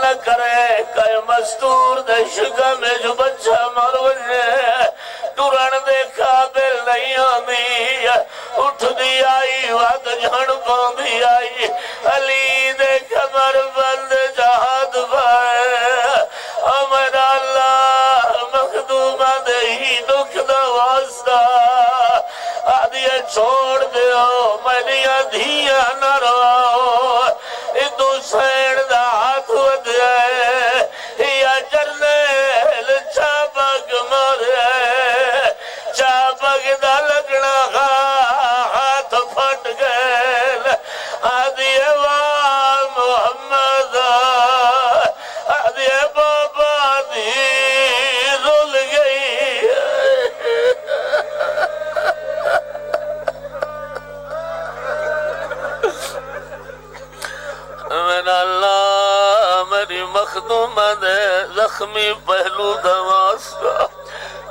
نہ کرے کہ مستور دے شکا میں جو بچہ مر وجے ٹرن دے قابل نہیں آنی اٹھ دی آئی وقت جھڑ پاندی آئی علی دے کمر بند جہاد پائے امر اللہ مخدومہ دے ہی دکھ دا واسطہ آدھیا چھوڑ دیو منیا دھیا نہ رواؤ ادو سین دا ہاتھ ود ہے یا جرنیل چابک مر ہے چابک دا لگنا ہاتھ پھٹ گئے آدھی وال محمد آدھی بابا دی رول گئی میرا اللہ میری مخدومہ دے زخمی پہلو دواستا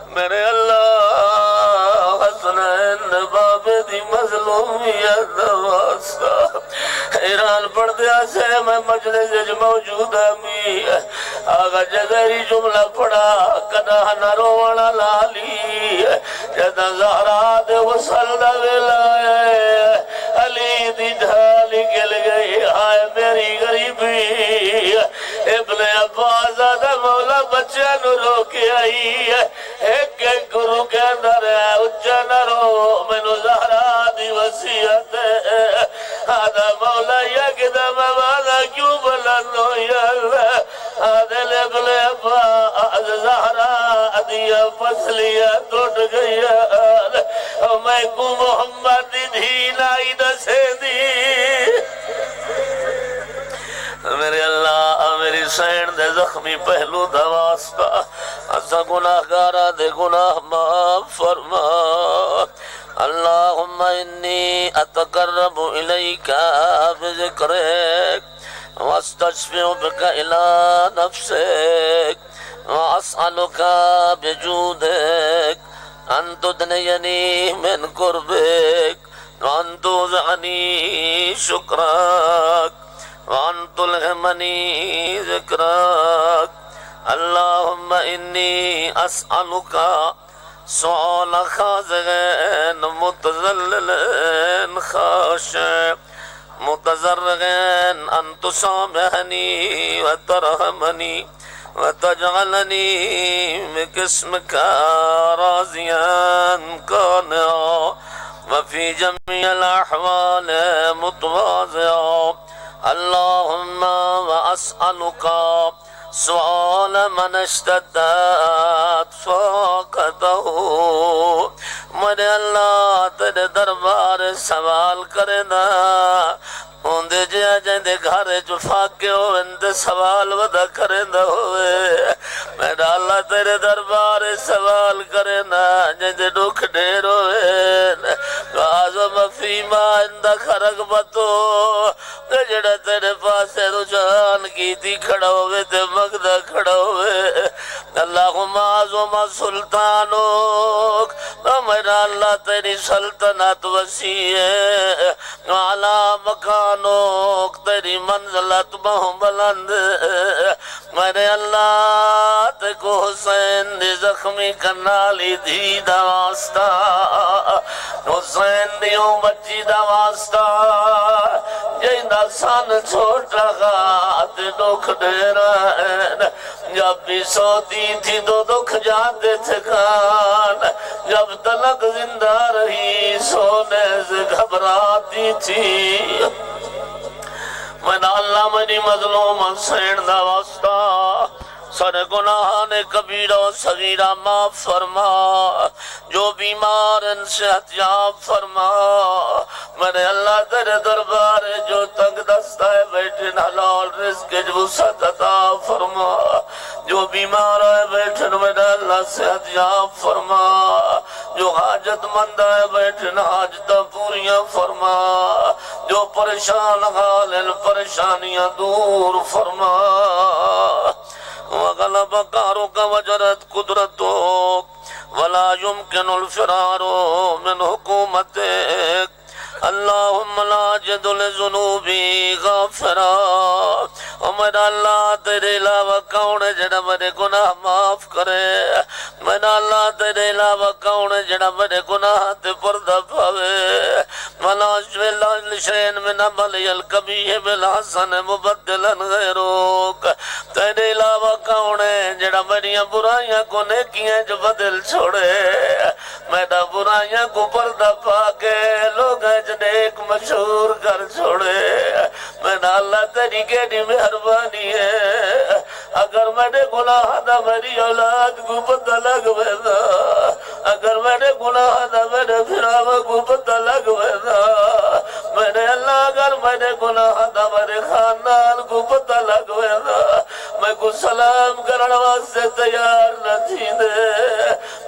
میرے اللہ حسنین باب دی مظلومیت دواستا ایران پڑھ دیا سے میں مجلس موجود ہمی آگا جزیری جملہ پڑھا کدا نہ روڑا لالی جدا زہرا دے وصل دا ولائے علی دی ڈھالی گل گئی آئے میری غریبی ابن عباس دا مولا بچہ نو رو کے آئی ایک ایک گروہ کے اندر ہے اچھا نہ رو منو زہرا دی وسیعت ہے آدھا مولا یک دم والا کیوں بلندو یا اللہ آدھل ابن عباس زہرا دیا فصلیہ ٹوٹ گئی میں کو محمد دھی لائی دسے دی میرے اللہ میری سین دے زخمی پہلو دواستا اسا گناہ گارا دے گناہ معاف فرما اللہم انی اتقرب الیکا بذکرک واستشفع بک الى نفسک واسألکا بجودک ان تدنینی من قربک وان توزعنی شکرک وان تلہمنی ذکرک اللہم انی اسألکا سؤال خاضعین متذللین خاشع متضرعین ان تسامحنی وترحمنی وتجعلنی بقسمک راضیا قانعا وفی جميع الاحوال متواضعا اللہم واسألک سؤال من اشتدت فاقته میرے اللہ تیرے دربار سوال کرنا ہوندے جے جے گھر جو فاقے ہوندے سوال ودا کرنا ہوئے میرا اللہ تیرے دربار سوال کرنا جے دکھ ڈھیر ہوئے عظم فیما اندہ خرق بتو جڑا تیرے پاس رجحان کی تھی کھڑا ہوئے تے مقدہ کھڑا ہوئے اللہم عظم سلطانوک میرا اللہ تیری سلطنت وسیع ہے اعلیٰ مکانوک تیری منزلت بہم بلند میرے اللہ تے کو حسین دی زخمی کنالی دی دواستا حسین دیوں بچی دواستا جیندہ سان چھوٹا غات دکھ ڈیرائن جب بھی سوتی تھی تو دکھ جاتے تھے کان جب تلک زندہ رہی سونے سے گھبراتی تھی میں اللہ منی مظلوم حسین دا واسطہ سر گناہان کبیرہ و صغیرہ معاف فرما جو بیمار ان سے حتیاب فرما میرے اللہ تیرے دربار جو تنگ دستہ ہے بیٹھن حلال رزق جوسط عطا فرما جو بیمار ہے بیٹھن میرے اللہ سے حتیاب فرما جو حاجت مند ہے بیٹھن حاجتہ پوریاں فرما جو پریشان حال پریشانیاں دور فرما وغلب قهرك وجرت قدرتك ولا يمكن الفرار من حكومتك اللهم لا جد لذنوبي غافرا او میرا اللہ تیرے علاوہ کون ہے جڑا میرے گناہ معاف کرے؟ میرا اللہ تیرے علاوہ کون ہے جڑا میرے گناہ تے پردہ پاوے؟ ولا شیء من عملی القبیح بالحسن مبدلا غیرک، تیرے علاوہ کون ہے جڑا میری برائیاں کو نیکیاں جو بدل چھوڑے؟ میرا برائیاں کو پردہ پا کے لوگ نیک مشہور کر چھوڑے۔ میرا اللہ تیری کیڑی مہربانی ہے، اگر میرے گناہ دا میری اولاد کو پتہ لگ ویدا، اگر میرے گناہ دا میرے بھراواں کو پتہ لگ ویدا، میرے اللہ اگر میرے گناہ دا میرے خاندان کو پتہ لگ ویدا، میں کو سلام کرن واسطے تیار نہ تھی دے۔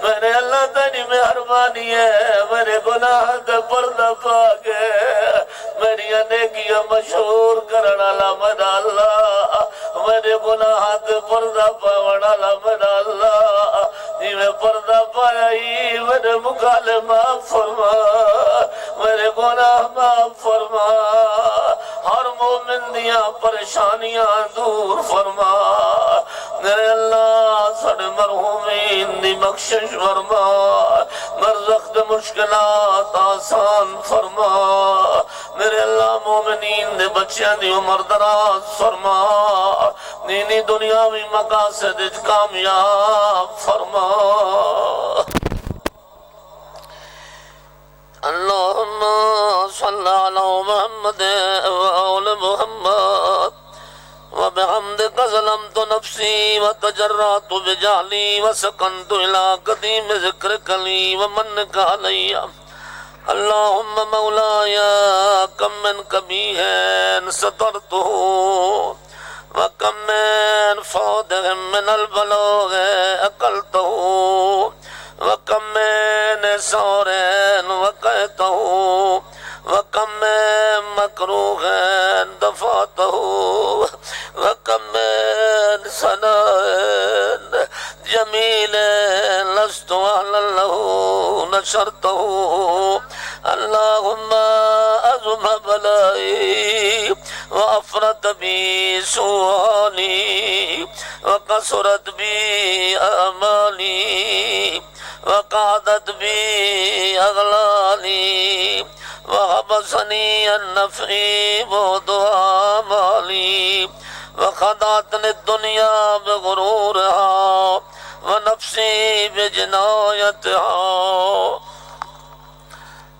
میرے اللہ تیری مہربانی ہے، میرے گناہ تے پردہ پا کے میری نیکیاں مشہور کرن والا میرا اللہ، میرے گناہ تے پردہ پاون والا میرا اللہ، جویں پردہ پایا ہی میرے مکالمے معاف فرما، میرے گناہ معاف فرما، ہر مومن دیاں پریشانیاں دور فرما۔ میرے اللہ ساڈے مرحومین دی بخشش فرما، برزخ دے مشکلات آسان فرما۔ میرے اللہ مومنین دے بچیاں دی عمر دراز فرما، دینی دنیاوی مقاصد وچ کامیاب فرما۔ اللہم صلی علی محمد وآل محمد وبحمدك ظلمت نفسي وتجرأت بجهلي وسكنت إلى قديم ذكرك لي ومنك علي اللهم مولاي كم من قبيح سترته وكم من فاضح من البلاغ أكلته وكم من سار وقيته وكم من مكروه دفعته وكم من سناء جميل لست أهلا له نشرته اللهم أزم بلائي وأفرط بي سؤالي وكسرت بي أمالي وقعدت بي أغلالي وحبسني النفعي بعد آمالي وخدعتني الدنيا بغرورها ونفسي بجنايتها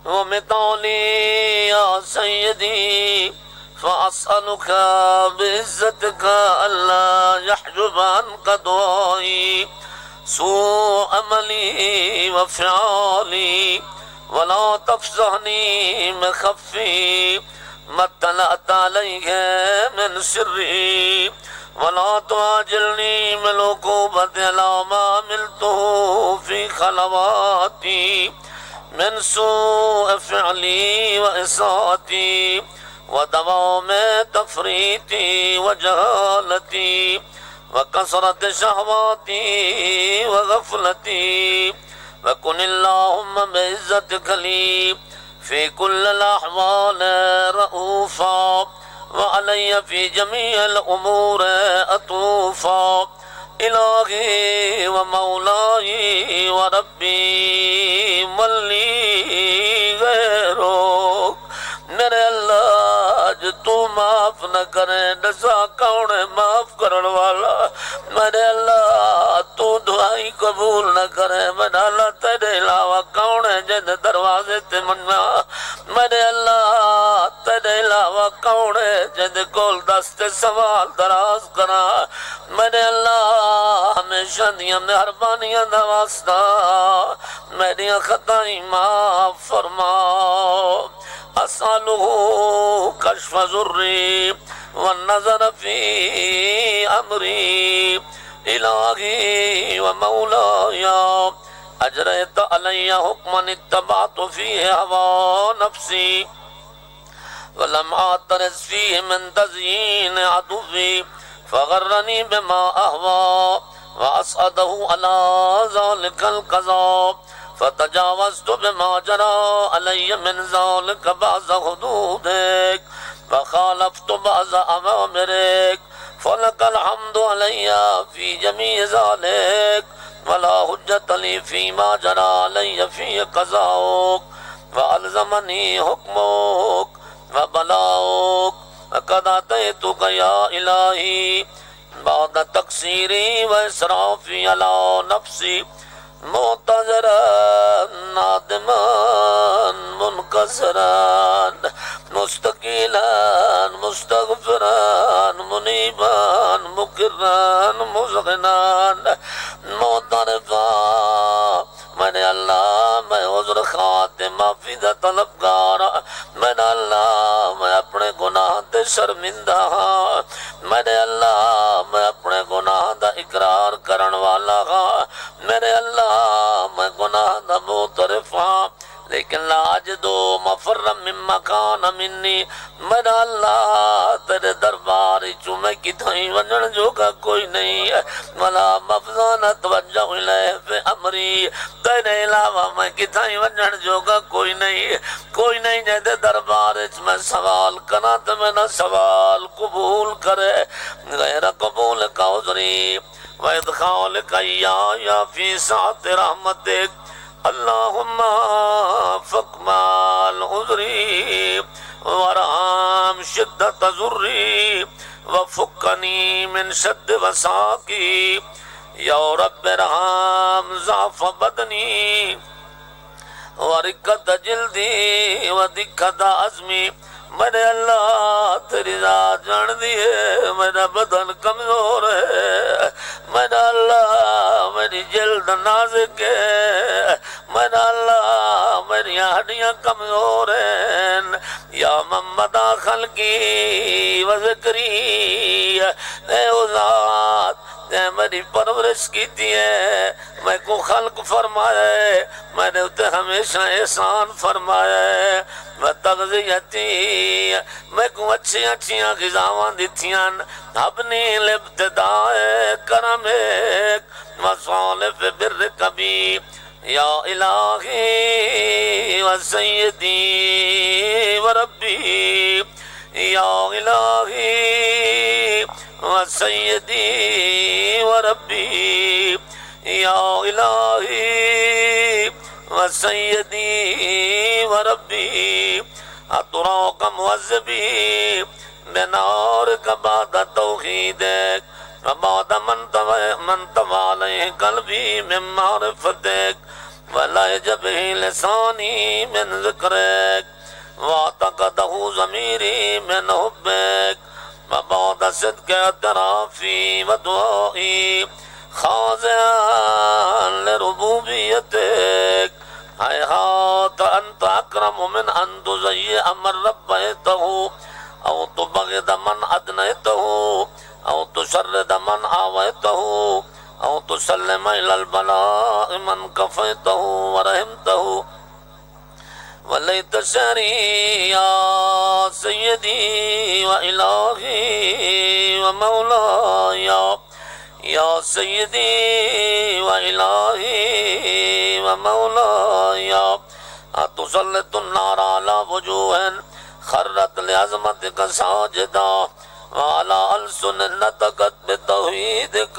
ومثالي يا سيدي فأسألك بعزتك ألا يحجب عنك دعائي سوء عملي وفعالي ولا تفزعني مخفي ما اطلعت عليه من سري ولا تعجلني من عقوبة على ما عملته في خلواتي من سوء فعلي وإساءتي ودوام تفريطي وجهالتي وكثرة شهواتي وغفلتي وكن اللهم بعزتك لي في كل الأحوال رؤوفا وعلي في جميع الأمور أطوفا إلهي ومولاي وربي من لي غيرك میرے اللہ جو تو معاف نہ کرے نسا کون ہے معاف کرن والا میرے اللہ تو دعائی قبول نہ کرے میرے اللہ تیرے علاوہ کون ہے جن دروازے تے مننا میرے اللہ تیرے علاوہ کون ہے جن کول دست سوال دراز کرا میرے اللہ ہمیشہ دیا مہربانیاں دا واسطہ میری خطائیں معاف فرما أسأله كشف ذري والنظر في أمري إلهي ومولاي أجريت علي حكما اتبعت فيه هوى نفسي ولم أعترض فيه من تزيين عدوي فغرني بما أهوى وأسعده على ذلك القضاء فتجاوزت بما جرى علي من ذلك بعض حدودك وخالفت بعض أوامرك فلك الحمد علي في جميع ذلك ولا حجة لي فيما جرى علي في قضاؤك وألزمني حكمك وبلاؤك وقد أتيتك يا إلهي بعد تقصيري وإسرافي على نفسي معتذرا نادما منكسرا مستقيلا مستغفرا منيبا مقرا مذعنا معترفا میں اللہ میں عذر خاتمہ فدہ طلبگار میں اللہ میں اپنے گناہ تے شرمندہ ہاں میرے اللہ میں اپنے گناہ دا اقرار کرن والا ہاں میرے اللہ میں گناہ دا معترف ہاں لیکن لا اجدو مفرم من مکان منی میرا اللہ تیرے دربار چو میں کتھائیں ونجن جو کا کوئی نہیں ہے ولا مفضان توجہ الیہ فی امری تیرے علاوہ میں کتھائیں ونجن جو کا کوئی نہیں کوئی نہیں جیدے دربار چ میں سوال کنا تو میں نہ سوال قبول کرے غیر قبول کا عذری وَإِدْخَالِ كَيَّا فِي سَعَةِ رَحْمَتِكَ اللہم فقمال عذری ورحم شدت ذری وفقنی من شد وساقی یا رب رحم ضعف بدنی ورقت جلدی ودقت عظمی میرے اللہ تیری ذات جان دیئے میرا بدن کمزور ہے میرا اللہ میری جلد نازک ہے میرا اللہ میری ہڈیاں کمزور ہیں یا محمد خلقی و ذکری اے او ذات اے میری پرورش کی ہے میں کو خلق فرمائے میں نے اتنے ہمیشہ احسان فرمائے میں تغذیتی میں کو اچھیاں غذاواں دیتیاں اپنی الابتداء کرم ایک وصالف بر کبھی یا الہی و سیدی و ربی یا الہی و سیدی و ربی یا الہی و سیدی و ربی اتراک معذبی بنارک بعد توحیدک وبعد من توالی قلبی من معرفتک ولا يجبه لسانی من ذکرک واعتقده ضمیری من حبک وبعد صدق اعترافی ودعائی خاضعا لربوبیتک حیات انت اکرم من ان تزیع من ربیته او تبغض من ادنیته او تشرد من آویته او تسلم الى البلاء من کفیته ورحمته ولیت شعری یا سیدی و الہی و مولائی یا سیدی و الہی و مولائی اتسلط النار على وجوہ خرت لعظمتک ساجدہ وعلى ألسن نطقت بتوحيدك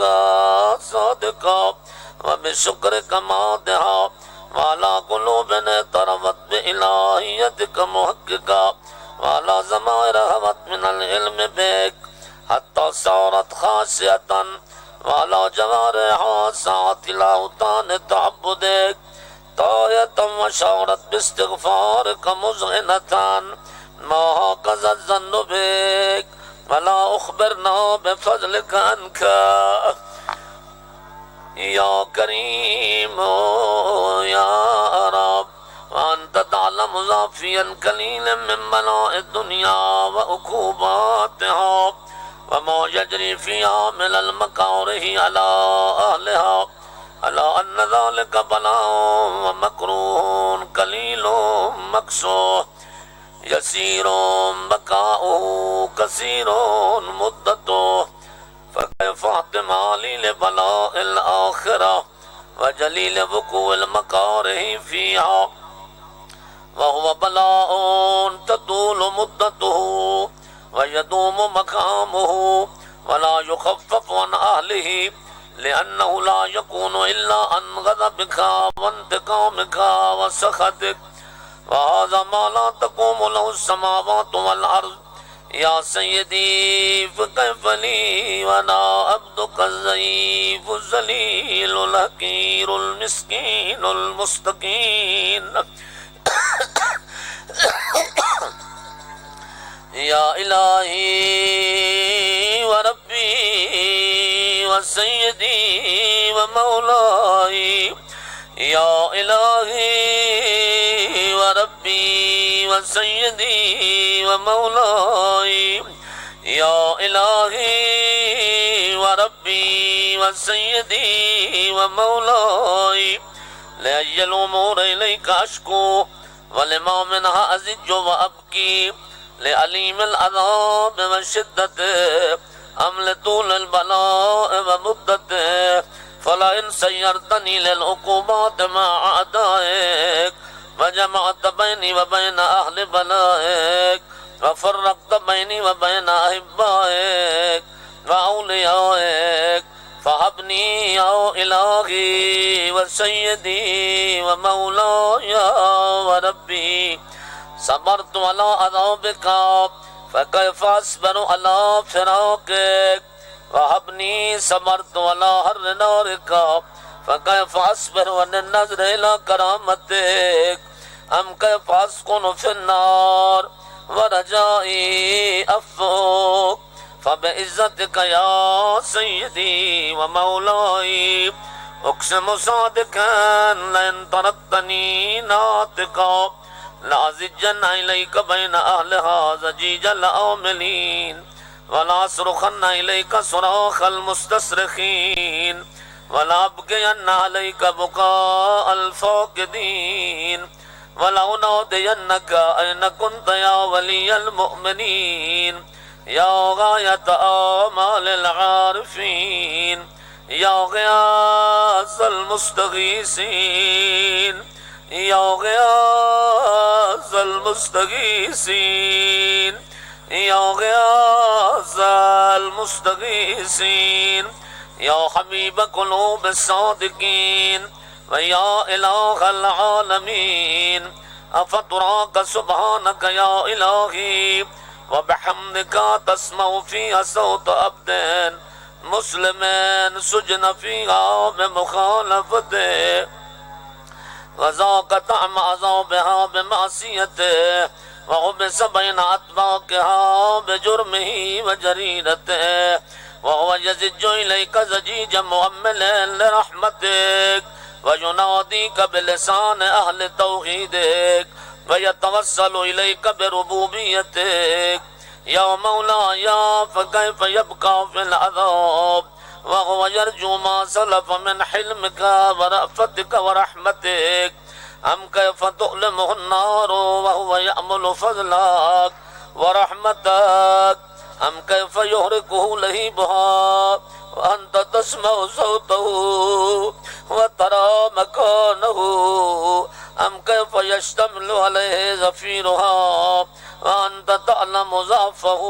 صادقا وبشكرك مادحا وعلى قلوب اعترفت بإلهيتك محققا وعلى ضمائر هوت من العلم بك حتى صارت خاشعة وعلى جوارحها ساعت الأوطان تعبدك طاية وشعرت باستغفارك مذعنة ما هكذا الظن بك ولا أخبرنا بفضلك عنك يا كريم يا رب وأنت تعلم ضعفيا قليلا من بلاء الدنيا وعقوباتها وما يجري فيها من المكاره على أهلها على أن ذلك بلاء ومكروه قليل مكسور يسير بقاؤه كثير مدته فكيف احتمالي لبلاء الآخرة وجليل وقوع المكاره فيها وهو بلاء تطول مدته ويدوم مقامه ولا يخفف عن أهله لأنه لا يكون إلا عن غضبك وانتقامك وسخطك وهذا ما لا تقوم له السماوات والأرض يا سيدي فكيف لي وأنا عبدك الضعيف الذليل الحقير المسكين المستكين يا إلهي وربي وسيدي ومولاي يا إلهي وربي وسيدي ومولاي يا إلهي وربي وسيدي ومولاي لأي الأمور إليك أشكو ولما منها أزج وأبكي لأليم العذاب وشدته أم لطول البلاء ومدته فلئن سيرتني للعقوبات مع أعدائك وجمعت بيني وبين أهل بلائك وفرقت بيني وبين أحبائك وأوليائك فهبني يا إلهي وسيدي ومولاي وربي صبرت على عذابك فكيف أصبر على فراقك وهبني صبرت على حر نارك فكيف أصبر عن النظر إلى كرامتك أم كيف أسكن في النار ورجائي أفوك فبعزتك يا سيدي ومولاي أقسم صادقا لئن تركتني ناطقا لأزجن إليك بين أهلها زجيج العاملين ولا أصرخن إليك صراخ المستصرخين ولا أبقين عليك بكاء الفاقدين ولا أنادينك أين كنت يا ولي المؤمنين يا غاية آمال العارفين يا غياث المستغيثين يا غياث المستغيثين يا غياث المستغيثين يا حبيب قلوب الصادقين ويا إله العالمين أفتراك سبحانك يا إلهي وبحمدك تسمع فيها صوت عبد مسلم سجن فيها بمخالفته وذاق طعم عذابها بمعصيته وغمس بين أطباقها بجرمه وجريرته وهو يزج إليك زجيجا مؤملا لرحمتك ويناديك بلسان أهل توحيدك ويتوسل إليك بربوبيتك يا مولاي فكيف يبقى في العذاب وهو يرجو ما سلف من حلمك ورأفتك ورحمتك أم كيف تؤلمه النار وهو يأمل فضلك ورحمتك أم كيف يهرقه لهيبها وأنت تسمع صوته وترى مكانه أم كيف يشتمل عليه زفيرها وأنت تعلم ضعفه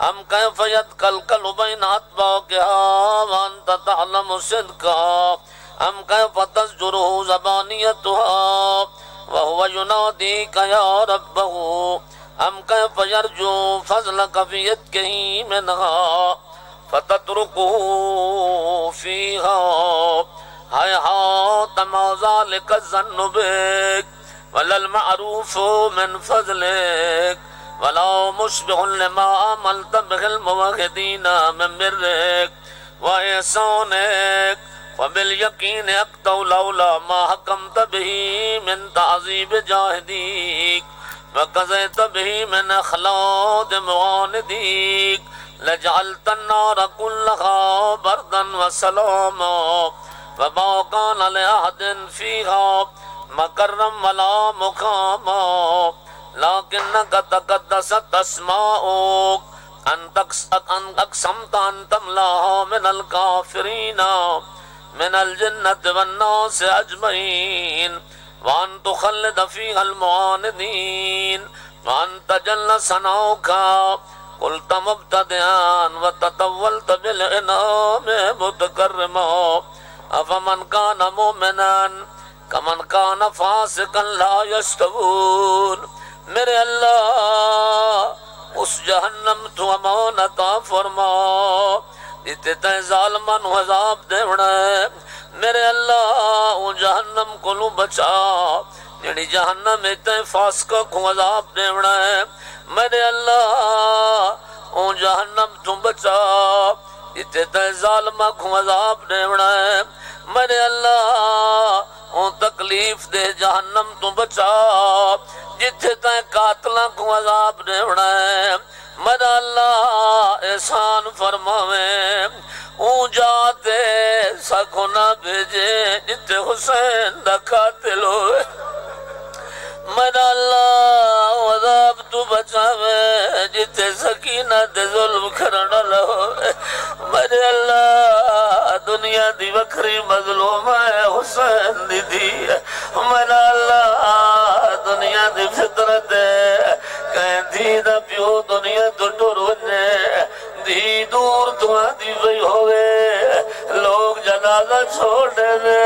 أم كيف يتكلكل بين أطباقها وأنت تعلم صدقها أم كيف تزجره زبانيتها وهو يناديك يا ربه أم كيف يرجو فضلك في يدك منها فتتركه فيها هيهات ما ذلك الظن بك ولا المعروف من فضلك ولا مشبه لما عملت به الموحدين من برك وإحسانك وباليقين أقطع لولا ما حكمت به من تعذيب جاهديك وقضيت به من أخلاق معانديك لجعلت النار كلها بردا وسلاما وما كان لأحد فيها مكرا ولا مقاما لكنك تقدست أسماؤك أن أقسمت أن تملاها من الكافرين من الجنة والناس أجمعين وأن تخلد فيها المعاندين وانت جل ثناؤک قلت مبتدئا وتطولت بالانعام متکرما افمن کان مومنا کمن کان فاسقا لا یستوون۔ میرے اللہ اس جہنم تو امان عطا فرما جتے تے ظالمان نو عذاب دیونا ہے۔ میرے اللہ او جہنم کو نو بچا جڑی جہنم تے فاسقہ کو عذاب دیونا ہے۔ میرے اللہ او جہنم تو بچا جتے تے ظالمہ کو عذاب دیونا ہے۔ میرے اللہ او تکلیف دے جہنم تو بچا جتھے تے قاتلاں کو عذاب دیونا ہے۔ میرا اللہ احسان فرماویں اون جاتے سکو نہ بھیجے جتھے حسین دا قاتل ہوئے۔ میرا اللہ عذاب تو بچاوے جتے سکینہ دے ظلم کرنا ہوئے۔ میرے اللہ دنیا دی وکری مظلوم ہے حسین دی دی۔ میرا اللہ دنیا دی فطرت ہے کہیں دی دا پیو دنیا تو ٹر ونے دی دور تو آدھی بھئی ہوئے لوگ جنازہ چھوڑ دے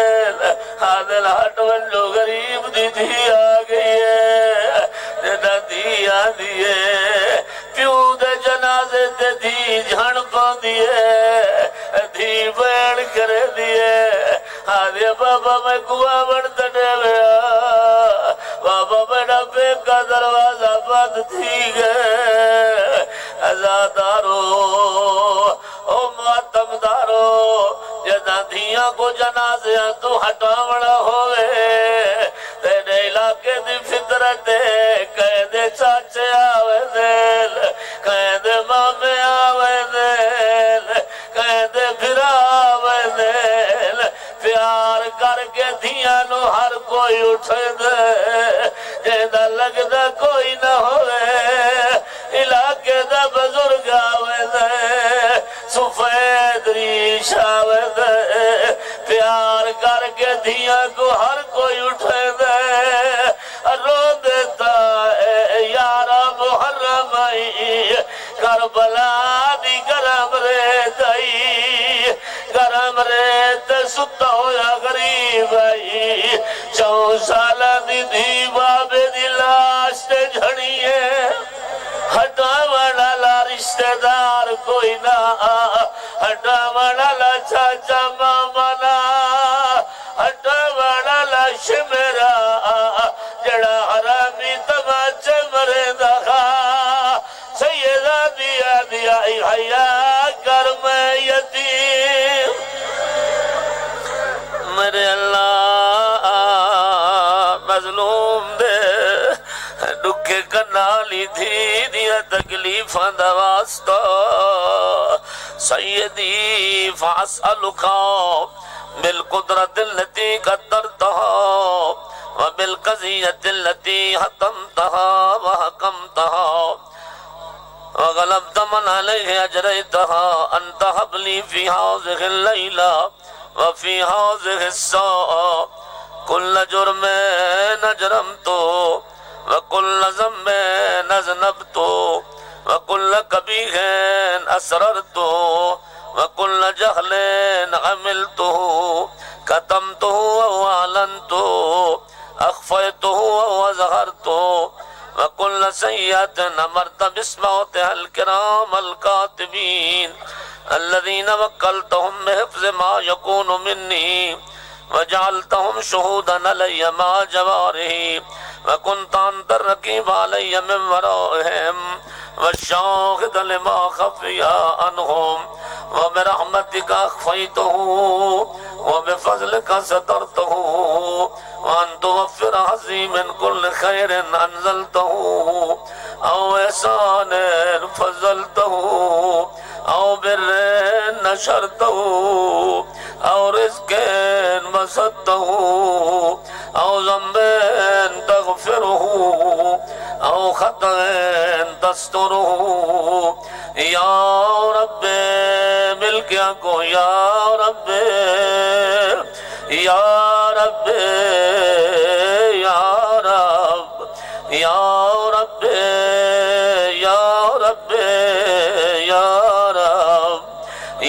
حادل ہٹ ونجو غریب دی دی آگئی ہے جدہ دی آدھی ہے پیو دے جنازے دے دی جھن پا دیئے دی بیڑ کرے دیئے آدھے بابا میں گوا بڑھتا دے گیا بابا میرا بے کا دروازہ بند تھی گئے ازادارو او ماتم دارو جدہ دھیاں کو جنازیاں تو ہٹاوڑا ہوئے تیرے علاقے دی فطرت قید چاچے آوے دل قید مامے آوے دل قید بھرا آوے دل پیار کر کے دھیاں نو ہر کوئی اٹھے دے جیدہ لگدہ کوئی نہ ہوئے علاقے دا بزرگ آوے دے سفید ریش آوے دے پیار کر کے دھیاں کو ہر کوئی اٹھے دے رو دیتا ہے یارا محرم آئی کربلا دی گرم ریت آئی گرم ریت ستا ہویا غریب آئی 4 سال دی دی بابے دی لاش تے جھڑی ہے ہٹا وڑا لا رشتہ دار کوئی نہ ہٹا وڑا لا چاچا ماما نہ ہٹا وڑا لا شمیرا جڑا حرامی تماچے مرے دخا سیدہ دیا دیا حیا کر میں یتیم۔ میرے اللہ مظلوم دے ڈکے کنالی تھی دیا تکلیفاں دا واسطہ سیدی فاسألکا بالقدرت اللتی قدرتها وبالقضیت اللتی حتمتها وحکمتها وغلبت من علیہ اجریتها انت حبلی فی حوزہ اللیلہ وفی حوزہ الساعة کل جرم نجرمتو وکل ذنب نذنبتو وکل قبیح اسررتو وکل جہل عملتو کتمتو واعلنتو اخفیتو واظہرتو وکل سیئت امرت بسموتها الکرام الکاتبین الذین وکلتهم بحفظ ما یکون منی وجعلتهم شہودا علی ما جوارہی وکنت انت الرقیب علی من ورائہم والشاہد لما خفی عنہم وبرحمتک اخفیتہ وبفضلک سترتہ وان توفر حظی من کل خیر انزلتہ او احسان فضلتہ او بر نشرتہ او رزق بسطتہ او ذنب تغفرہ او خطأ تسترہ یا رب مل کیا کو یا رب یا رب یا رب یا رب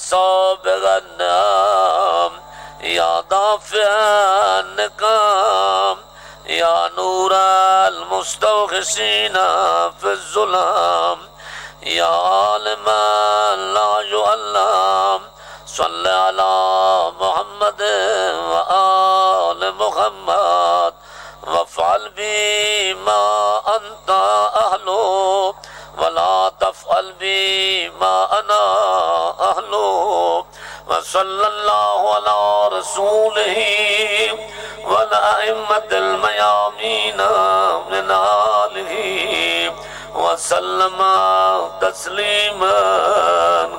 سابغ النعم یا دافع النقام یا نور المستوخسین فی الظلام یا عالم لا يعلم صلی علی محمد و آل محمد وافعل بی ما انت اہلو ولا تفعل بی ما انا اہلو وصلی اللہ علی رسولہ والائمة المیامین من آلہ وسلم تسلیما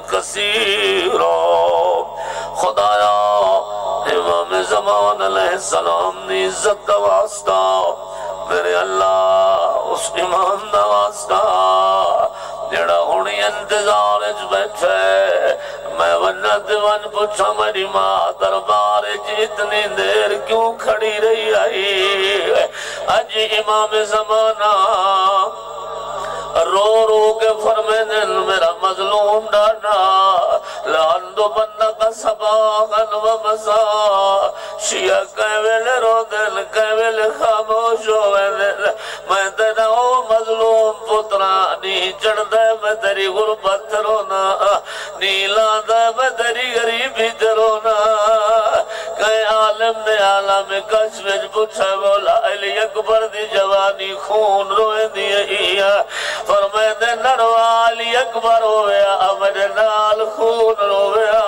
کثیرا خدایا امام زمان علیہ السلام نے عزت دا واسطہ میرے اللہ اس امام دا واسطہ جڑا ہونی انتظار اچ بیٹھے میں ونت ون پوچھا میری ماں دربار اتنی دیر کیوں کھڑی رہی آئی اج امام زمانہ رو رو کے فرمینے میرا مظلوم ڈانا لاندو بندہ کا سباغن و مسا شیعہ کہویل رو دل کہویل خاموش ہوئے دل میں تیرا او مظلوم پترا نی چڑھ دے میں تیری غربت رونا نی لاندہ میں تیری غریبی رونا کہیں عالم نے عالم کشوج پوچھا مولا علی اکبر دی جوانی خون روئے دیئے فرمائے دے نروالی اکبر ہویا امر نال خون رویا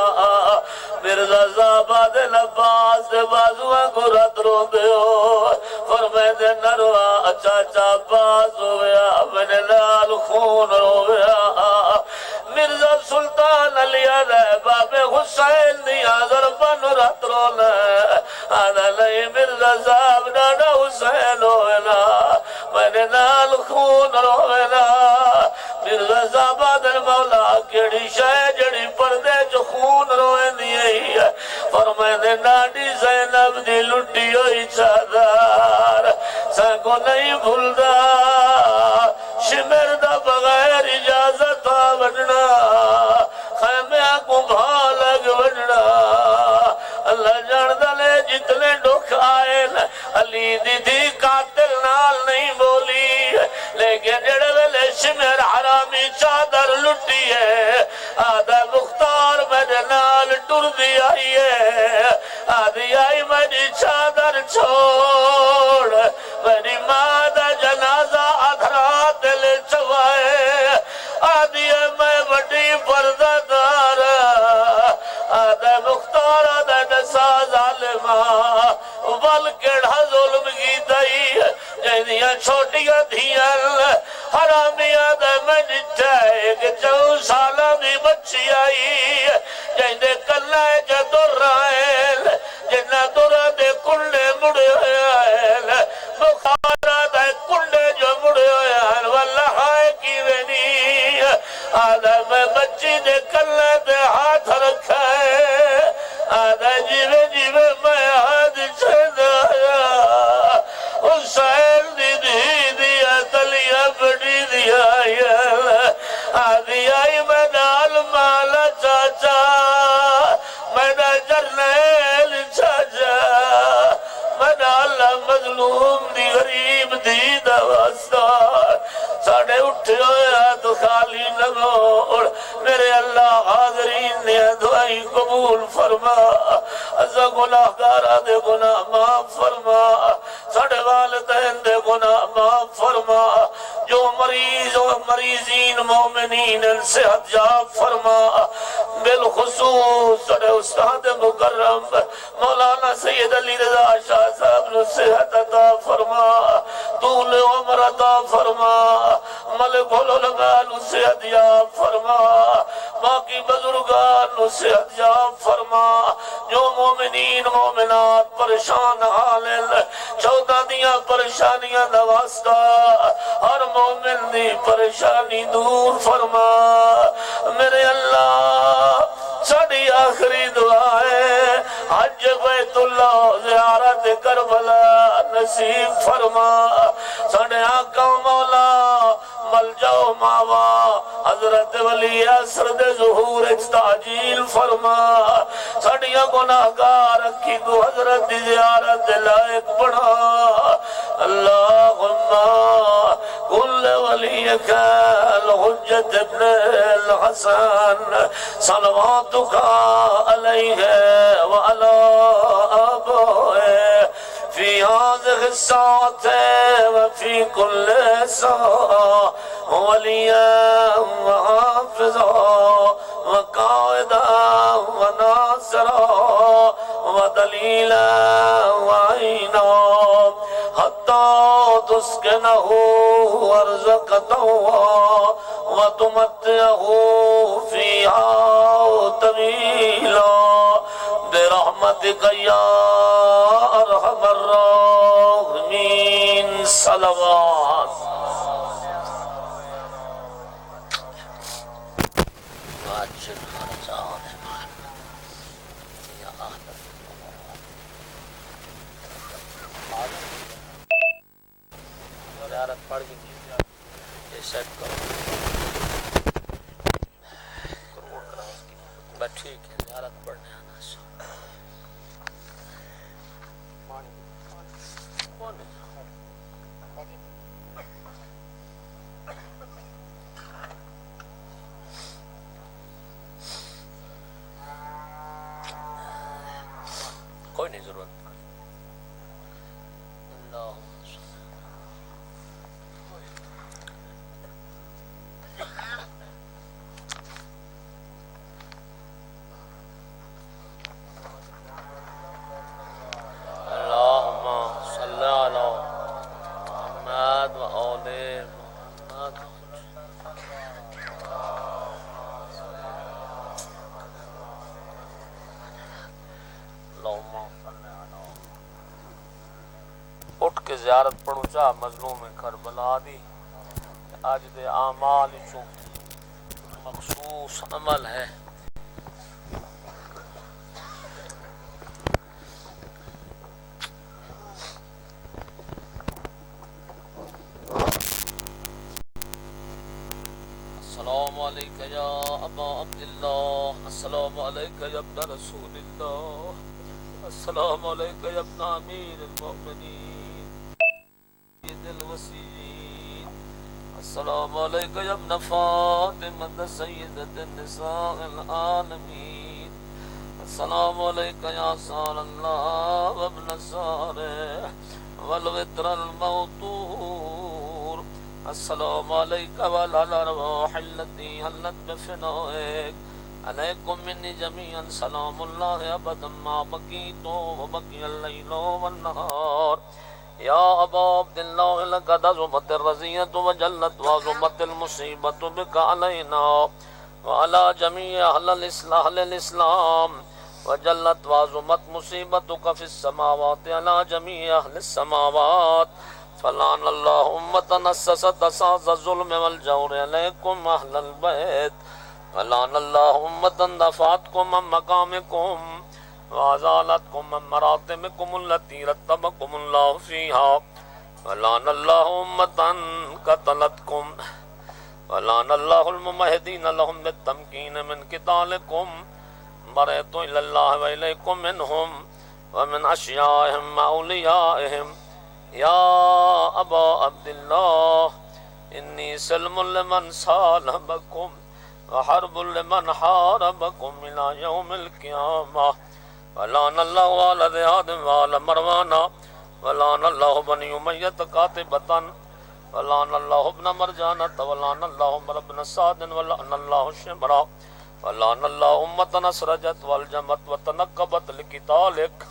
مرزا زابا دے لباس دے بازوان کو رت رو دیو فرمائے دے نروا چاچا باز ہویا امر نال خون رویا مرزا سلطان علی علیہ باب حسین دی آذر بن رت رو لے آدھا لئی مرزا صاحب ڈاڑا حسین ہوئے میں نے نال خون روئے مرزا صاحب آدھر مولا کیڑی شاہ جڑی پردے جو خون روئے دیئے فرمائے دے ناڑی زینب دی لٹی ہوئی چادر سانکو نہیں بھولدا شمر دا بغیر اجازت وڈنا خیمہ کو بھالگ وڈنا اللہ جاندہ لے جتنے دکھ آئے علی دی قاتل نال نہیں بولی لیکن جڑے ویلے شمر حرامی چادر لٹی ہے آدھا مختار میرے نال ٹر دی آئی ہے آدھی آئی میری چادر چھوڑ میری مادہ جنازہ ادھرات لے چوائے آدھی ہے میں بڑی پردہ دار آدھا مختار آدھا نسا ظالمہ وال کیڑا ظلم کی دائی جہنیاں چھوٹیاں دھیاں حرامی آدھا میں نچائے کہ 4 سالہ دی بچی آئی جہنے کلہ جدر رائل جنہ درہ دے کنڈے مڑے ہوئے مختار آدھا کنڈے جو مڑے ہوئے واللہ ہائے کی وینی آدھا میں بچی دے کلہ دے ہاتھ رکھا ہے آدھا جیوے جیوے میں ہاتھ چھد آیا حسین دی دیا تلیا بڑی دیا آدھی آئی میں نال مالا چاچا میں نا جرنیل چاچا میں نال مظلوم دی غریب دی دواستا ساڑھے اٹھے ہویا تو خالی نگوڑ میرے اللہ حاضرین نے دعائی قبول فرما ازا گناہ گارا دے گناہ معاف فرما ساڑھے والدین دے گناہ معاف فرما جو مریض و مریضین مومنین ان صحت یاب فرما بالخصوص ساڑھے استاد مکرم مولانا سید علی رضا شاہ صاحب نے صحت عطا فرما طول عمر عطا فرما ملک العلماء صحت یاب فرما باقی بزرگان صحت یاب فرما جو مومنین مومنات پریشان حالل 14 دیاں پریشانیاں دواستا ہر مومن دی پریشانی دور فرما میرے اللہ ساڑی آخری دعا ہے حج بیت اللہ زیارت کربلا نصیب فرما ساڑے آقا مولا مل جاؤ ماوا حضرت ولی اثر دے ظہور تعجیل فرما ساڈیاں گناہگار اکھی کو حضرت دی زیارت دے لائق بنا اللہم کل ولیک الحجت ابن الحسن صلواتک علیہ وعلا آبائه في هذه الساعة وفي كل ساعة وليا وحافظا وقائدا وناصرا ودليلا وعينا حتى تسكنه أرزقته وتمتعه فيها طويلا برحمتك يا أرحم الراحمين صلوات واجل خرجان يا أهل زیارت پڑھ گئی یہ سیٹ کرو بس ٹھیک ہے زیارت پڑھنے آنا سو کوئی نہیں ضرورت اٹھ کے زیارت پڑھو چاہ مظلوم کربلا دی آج دے اعمال چوں مخصوص عمل ہے السلام علیکہ یا ابا عبداللہ السلام علیکہ یا ابن رسول اللہ السلام علیکہ یا ابن امیر المؤمنین الوسيل السلام عليك يا ابن فاطمة سيدة النساء العالمين السلام عليك يا سار الله وابن ساره والوتر الموتور السلام عليك وعلى الأرواح التي هلت بفنائك عليكم مني جميعا سلام الله أبدا ما بقيت وبقي الليل والنهار يا أبا عبد الله لقد عظمت الرزية وجلت وعظمت المصيبة بك علينا وعلى جميع أهل الإسلام وجلت وعظمت مصيبتك في السماوات على جميع أهل السماوات فلعن الله أمة أسست أساس الظلم والجور عليكم أهل البيت فلعن الله أمة دفعتكم عن مقامكم وازالتكم من مراتبكم التي رتبكم الله فيها ولعن الله أمة قتلتكم ولعن الله الممهدين لهم بالتمكين من قتالكم برئت إلى الله وإليكم منهم ومن أشيائهم وأوليائهم يا أبا عبد الله إني سلم لمن صالحكم وحرب لمن حاربكم إلى يوم القيامة ولعن الله على ذئاب وعلى مروان ولعن الله بني أمية قاتبة ولعن الله ابن مرجانة ولعن الله عمر بن سعد ولعن الله الشمرا ولعن الله أمة أسرجت والجمت وتنقبت لقتالك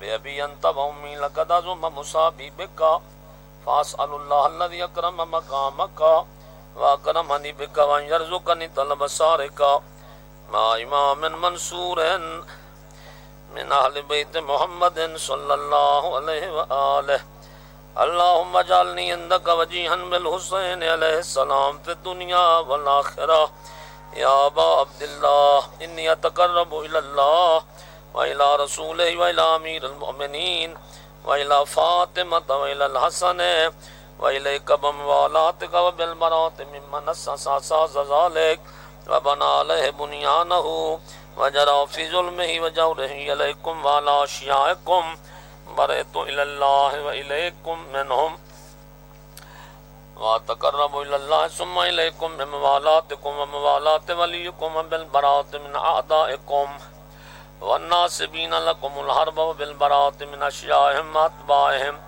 بأبي أنت وأمي لقد عظم مصابي بك فأسأل الله الذي أكرم مقامك وأكرمني بك وأن يرزقني طلب سارك مع إمام منصور من أهل بيت محمد صلى الله عليه وآله اللهم اجعلني عندك وجيها بالحسين عليه السلام في الدنيا والآخرة يا أبا عبد الله إني أتقرب إلى الله وإلى رسوله وإلى أمير المؤمنين وإلى فاطمة وإلى الحسن وإليك بموالاتك وبالبراءة ممن أسس أساس ذلك وبنى عليه بنيانه وجرى في ظلمه وجوره إليكم وعلى أشيائكم برئت إلى الله وإليكم منهم وتقربوا إلى الله ثم إليكم بموالاتكم وموالات وليكم وبالبراءة من أعدائكم والناصبين لكم الحرب وبالبراءة من أشيائهم وأتباعهم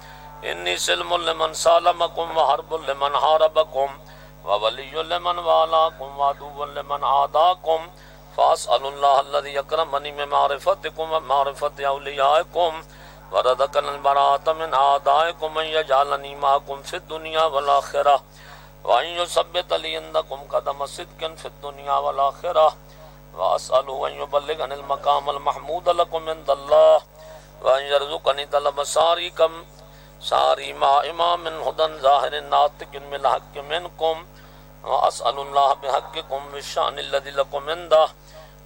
إني سلم لمن سالمكم وحرب لمن حاربكم وولي لمن والاكم وعدو لمن عاداكم فأسأل الله الذي يكرمني بمعرفتكم ومعرفة أوليائكم ورزقنا البراءة من أعدائكم أن يجعلني معكم في الدنيا والآخرة وأن يثبت لي عندكم قدم صدق في الدنيا والآخرة وأسأله أن يبلغني المقام المحمود لكم عند الله وأن يرزقني طلب ساري مع إمام هدى ظاهر ناطق بالحق منكم وأسأل الله بحقكم بالشأن الذي لكم عنده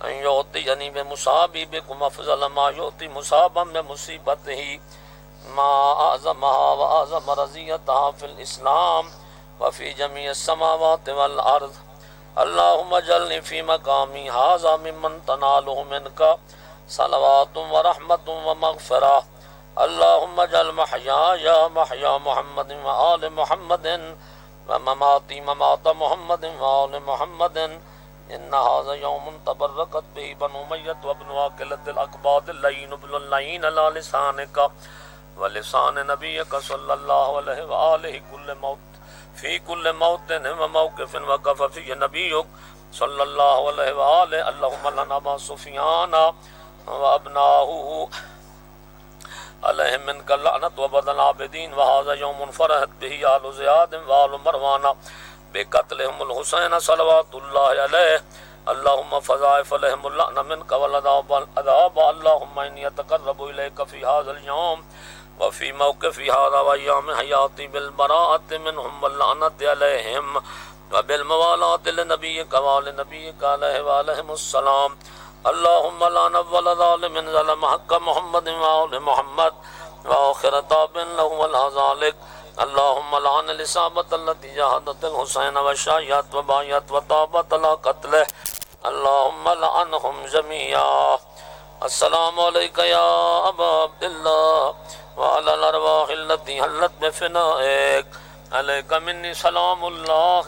أن يعطيني بمصابي بكم أفضل ما يعطي مصابا بمصيبته ما أعظمها وأعظم رزيتها في الإسلام وفي جميع السماوات والأرض اللهم اجعلني في مقامي هذا ممن تناله منك صلوات ورحمة ومغفرة اللهم اجعل محياي محيا محمد وآل محمد ومماتي ممات محمد وآل محمد إن هذا يوم تبركت به بنو أمية وابن واكلة الأقباط اللين بن اللين على لسانك ولسان نبيك صلى الله عليه وآله كل موت في كل موطن وموقف وقف فيه نبيك صلى الله عليه وآله اللهم لنا ما سفيان وأبناه عليهم منك اللعنة وبدل العابدين وهذا يوم فرحت به آل زياد وآل مروان بقتلهم الحسين صلوات الله عليه اللهم فضائف لهم اللعنة منك والعذاب اللهم إني أتقرب إليك في هذا اليوم وفي موقفي هذا وأيام حياتي بالبراءة منهم واللعنة عليهم وبالموالاة لنبيك ولنبيك عليه وعليهم السلام اللهم لا نول ظالم ظلم حق محمد وآل محمد وآخر تاب له ولا ذلك اللهم لعن الإصابة التي جاهدت الحسين وشايت وبايت وطابت على قتله اللهم لعنهم جميعا السلام عليك يا أبا عبد الله وعلى الأرواح التي حلت بفنائك عليك مني سلام الله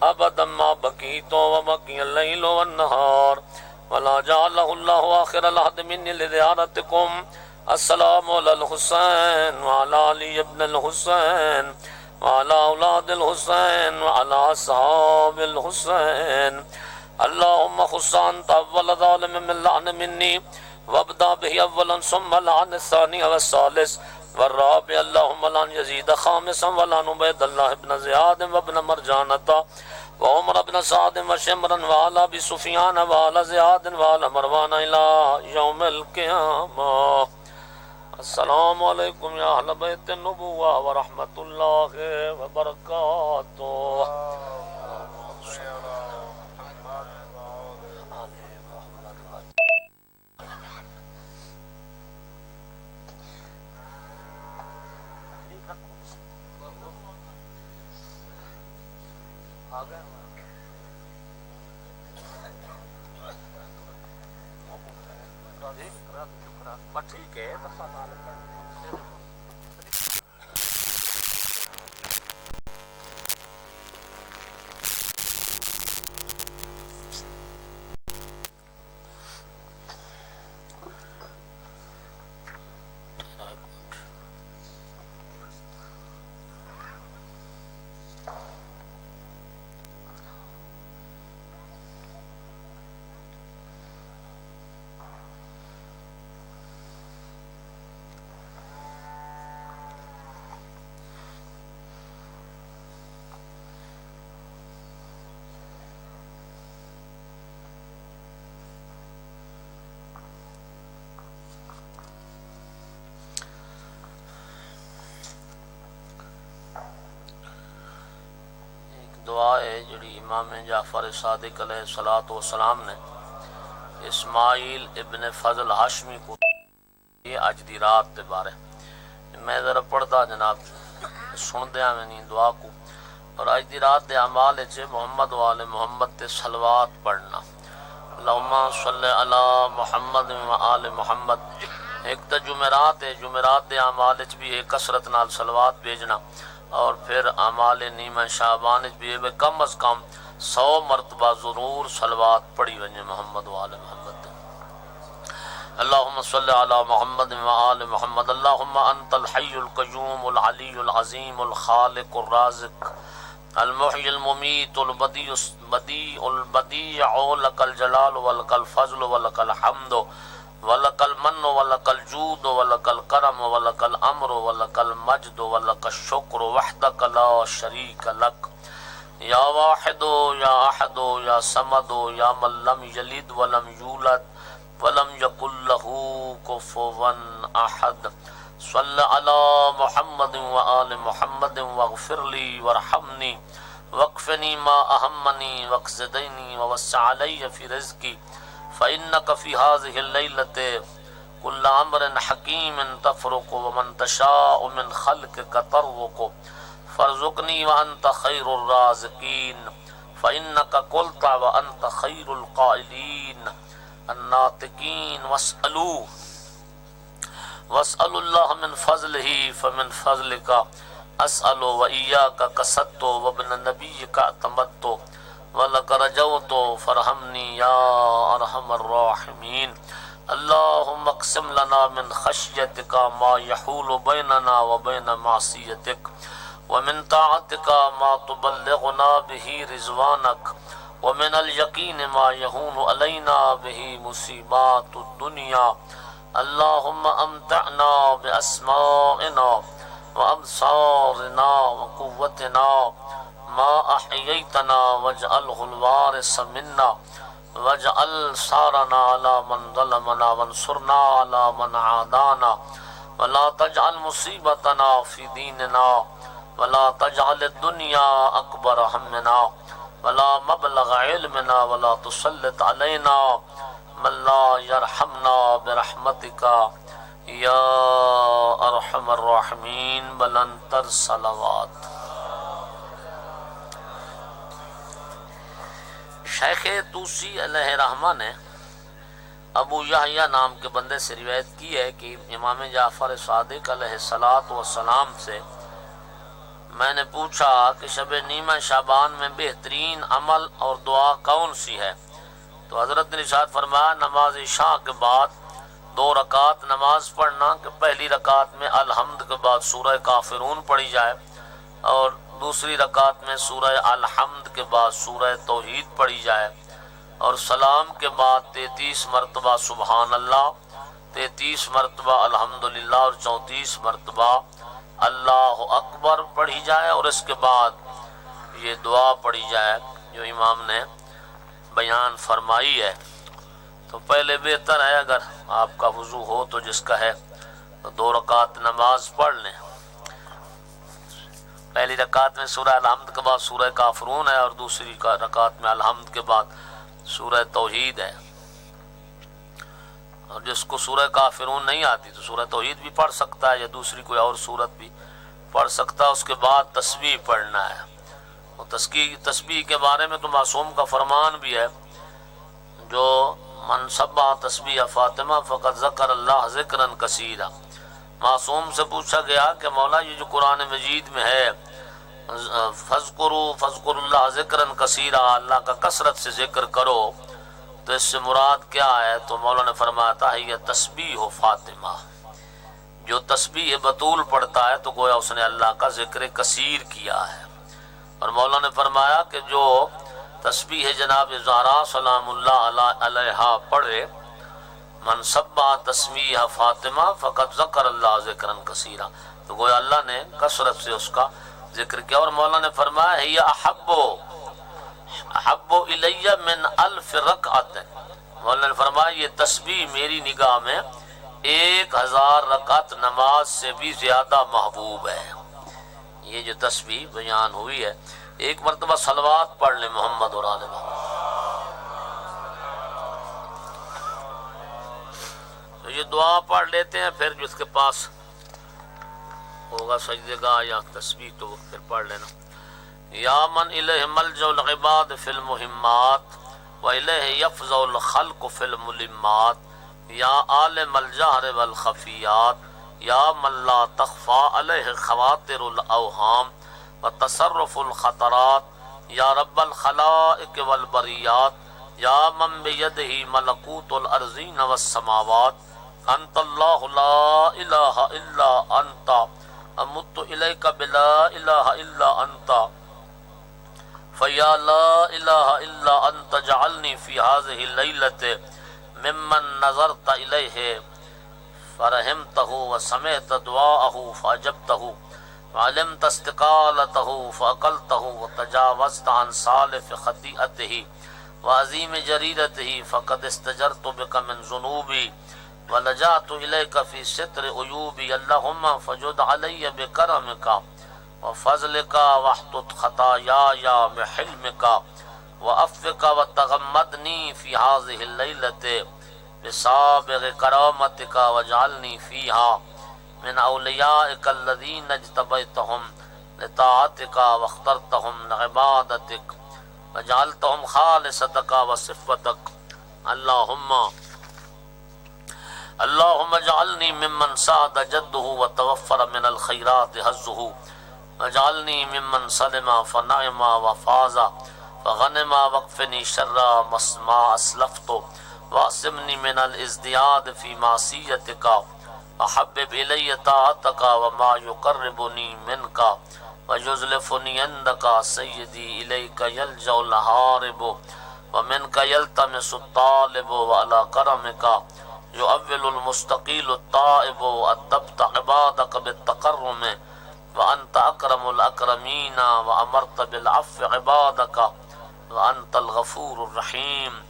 أبدا ما بقيت وبقي الليل والنهار ولا جعله الله آخر العهد مني لزيارتكم السلام على الحسين وعلى علي ابن الحسين وعلى أولاد الحسين وعلى أصحاب الحسين اللهم خص أنت أول ظالم من لعن مني وابدأ به أولا ثم لعن الثاني والثالث والرابع اللهم لعن يزيد خامسا ولعن عبيد الله بن زياد وابن مرجانة وعمر بن سعد وشمرا وعلى أبي سفيان وعلى زياد وعلى مروان إلى يوم القيامة السلام علیکم یا اہل بیت النبوہ ورحمۃ اللہ وبرکاتہ ٹھیک ہے دعا ہے جڑی امام جعفر صادق علیہ الصلوۃ والسلام نے اسماعیل ابن فضل ہاشمی کو یہ اج دی رات دے بارے میں ذرا پڑھدا جناب سن دیاں میں دعا کو اور آج دی رات دے اعمال وچ محمد و آل محمد تے صلوات پڑھنا، اللہم صلی علی محمد و آل محمد۔ ایک تا جمعرات ہے، جمعرات دے اعمال وچ بھی ایک کثرت نال صلوات بھیجنا، اور پھر اعمال نیمہ شعبان وچ بھی کم از کم 100 مرتبہ ضرور صلوات پڑھی ونجے محمد و آل محمد۔ اللہم صلی علی محمد و آل محمد۔ اللہم انت الحی القیوم العلی العظیم الخالق الرازق المحی الممیت البدیع لک الجلال ولک الفضل ولک الحمد ولک المن ولک الجود ولک الکرم ولک الامر ولک المجد ولک الشکر وحدک لا شریک لک یا واحد یا احد یا صمد یا من لم یلد ولم یولد ولم یکن له کفوا احد۔ صلی علی محمد و آل محمد واغفر لی وارحمنی واکفنی ما اہمنی واقصدنی ووسع علی فی رزقی فإنک فی هذه الليلة كل امر حکیم تفرق ومن تشاء من خلقک ترزق فارزقنی وانت خیر الرازقین فإنک قلت وانت خیر القائلین الناطقین واسألوا اللہ من فضلہ فمن فضلک اسأل وإیاک قصدت وابن نبیک اعتمدت ولک رجوت فرحمنی یا ارحم الراحمین۔ اللہم اقسم لنا من خشیتک ما یحول بیننا وبین معصیتک ومن طاعتک ما تبلغنا به رضوانک ومن الیقین ما یہون علینا به مصیبات الدنیا۔ اللہم امتعنا باسمائنا وابصارنا وقوتنا ما احییتنا واجعلہ الوارث منا واجعل ثارنا على من ظلمنا وانصرنا على من عادانا ولا تجعل مصیبتنا فی دیننا ولا تجعل الدنیا اکبر ہمنا ولا مبلغ علمنا ولا تسلط علینا من لا یرحمنا برحمتک یا ارحم الراحمین۔ بلندتر صلوات۔ شیخ توسی علیہ رحمہ نے ابو یحییٰ نام کے بندے سے روایت کی ہے کہ امام جعفر صادق علیہ السلام سے میں نے پوچھا کہ شب نیمہ شعبان میں بہترین عمل اور دعا کون سی ہے؟ تو حضرت نے ارشاد فرمایا نماز عشاء کے بعد 2 رکعت نماز پڑھنا کہ پہلی رکعت میں الحمد کے بعد سورہ کافرون پڑھی جائے اور دوسری رکعت میں سورہ الحمد کے بعد سورہ توحید پڑھی جائے اور سلام کے بعد 33 مرتبہ سبحان اللہ، 33 مرتبہ الحمدللہ اور 34 مرتبہ اللہ اکبر پڑھی جائے، اور اس کے بعد یہ دعا پڑھی جائے جو امام نے بیان فرمائی ہے۔ تو پہلے بہتر ہے اگر آپ کا وضو ہو تو جس کا ہے تو 2 رکعت نماز پڑھ لیں۔ پہلی رکعت میں سورہ الحمد کے بعد سورہ کافرون ہے اور دوسری رکعت میں الحمد کے بعد سورہ توحید ہے، اور جس کو سورہ کافرون نہیں آتی تو سورہ توحید بھی پڑھ سکتا ہے یا دوسری کوئی اور سورت بھی پڑھ سکتا ہے۔ اس کے بعد تسبیح پڑھنا ہے۔ اور تسبیح کے بارے میں تو معصوم کا فرمان بھی ہے، جو من سبح تسبیح فاطمہ فقد ذکر اللہ ذکرا کثیرا۔ معصوم سے پوچھا گیا کہ مولا یہ جو قرآن مجید میں ہے فذکروا اللہ ذکرا کثیرا، اللہ کا کثرت سے ذکر کرو، تو اس سے مراد کیا ہے؟ تو مولا نے فرمایا تھا یہ تسبیح فاطمہ، جو تسبیح بطول پڑھتا ہے تو گویا اس نے اللہ کا ذکر کثیر کیا ہے۔ اور مولا نے فرمایا کہ جو تسبیح جناب زہرا سلام اللہ علیہا پڑھے من سبح تسبیح فاطمہ فقد ذکر اللہ ذکرا کثیرا، تو گویا اللہ نے کثرت سے اس کا ذکر کیا۔ اور مولا نے فرمایا ہے یہ احب الی من 1000 رکعت، مولا نے فرمایا یہ تسبیح میری نگاہ میں 1000 رکعت نماز سے بھی زیادہ محبوب ہے۔ یہ جو تسبیح بیان ہوئی ہے، ایک مرتبہ صلوات پڑھ لیں محمد اور آل محمد۔ تو یہ دعا پڑھ لیتے ہیں، پھر جس کے پاس ہوگا سجدے گاہ یا تسبیح تو وہ پھر پڑھ لینا۔ یا من الیہ ملجأ العباد فی المہمات وإلیہ یفزع الخلق فی الملمات یا عالم الجہر والخفیات یا من لا تخفى علیہ خواطر الاوہام وتصرف الخطرات یا رب الخلائق والبریات یا من بیدہ ملکوت الارضین والسماوات انت اللہ لا الہ الا انت امت الیک بلا الہ الا انت فیا لا الہ الا انت جعلنی فی هذه الليلة ممن نظرت الیہ فرحمتہ وسمعت دعاءہ فاجبتہ وعلمت استقالتہ فاقلتہ وتجاوزت عن سالف خطیئتہ وعظیم جریرتہ فقد استجرت بک من ذنوبی ولجأت الیک فی ستر عیوبی اللہم فجد علی بکرمک وفضلک واحطط خطایای بحلمک وعفوک وتغمدنی فی هذه الليلة بسابغ کرامتک واجعلنی فیہا من اولیائک الذین اجتبیتہم لطاعتک واخترتہم لعبادتک وجعلتہم خالصتک وصفتک اللہم اجعلنی ممن سعد جدہ وتوفر من الخیرات حظہ واجعلنی ممن سلم فنعم وفاز فغنم وقفنی شر ما اسلفت واسمنی من الازدیاد فی معصیتک وحبب الی طاعتک وما یقربنی منک ویزلفنی عندک سیدی الیک یلجأ الحارب ومنک یلتمس الطالب وعلی کرمک یؤول المستقیل الطائب وادبت عبادک بالتقرم وانت اکرم الاکرمین وامرت بالعفو عبادک وانت الغفور الرحیم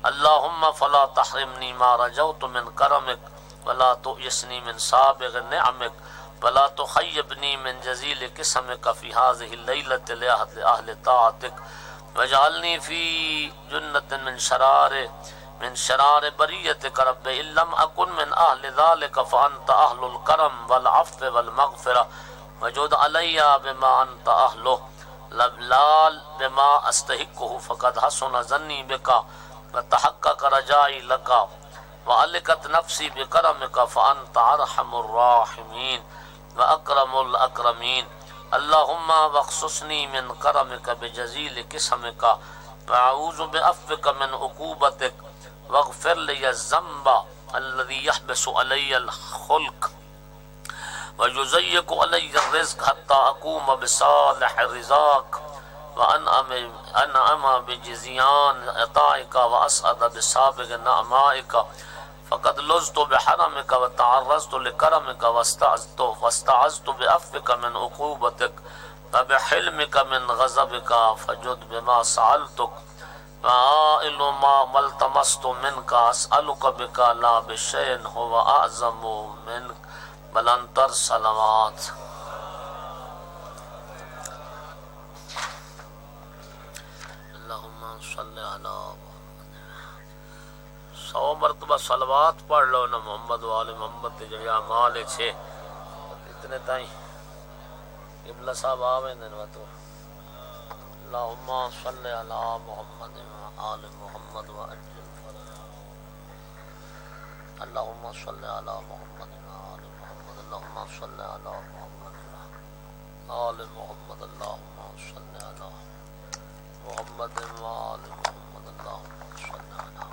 اللہم فلا تحرمنی ما رجوت من کرمک ولا تؤیسنی من سابغ نعمک ولا تخیبنی من جزیل قسمک فی هذه الليلة لأهل طاعتک واجعلنی فی جنت من شرار بریتک رب ان لم اکن من اہل ذلک فانت اہل الکرم والعفو والمغفرہ وجود علی بما انت اہلہ لبلال بما استحقہ فقد حسن ظنی بکا وتحقق رجائی لکا وعلقت نفسی بکرمک فانت ارحم الراحمین واکرم الاکرمین اللہم واخصصنی من کرمک بجزیل قسمک واعوذ بعفوک من عقوبتک واغفر لی الذنب الذي يحبس علی الخلق ويضيق علی الرزق حتى اقوم بصالح رزاق وانعم بجزیان عطائک واسعد بسابق نعمائک فقد لزت بحرمک وتعرضت لکرمک واستعذت بعفوک من عقوبتک وبحلمک من غضبک فجد بما سألتک وعائل ما التمست منک اسألک بک لا بشیء هو اعظم منک بل انت الصلوات اللہم صلی علی 100 مرتبہ صلوات پڑھ لو نا محمد وآل محمد جڑی اعمال چھے اتنے تائیں قبلہ صاحب آویں دن تو اللہم صلی علی محمد وآل محمد وعجل فرجہ اللہم صلی علی محمد وآل محمد اللہم صلی علی محمد وآل محمد اللہم صلی علی محمد وآل محمد اللہم صلی علی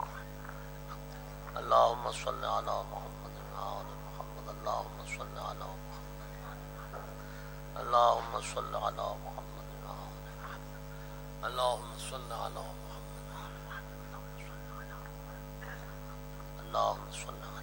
اللہم صلی علی محمد وآل محمد اللہم صلی علی محمد اللہم صلی علی محمد اللہم صلی علی محمد اللہم صلی علی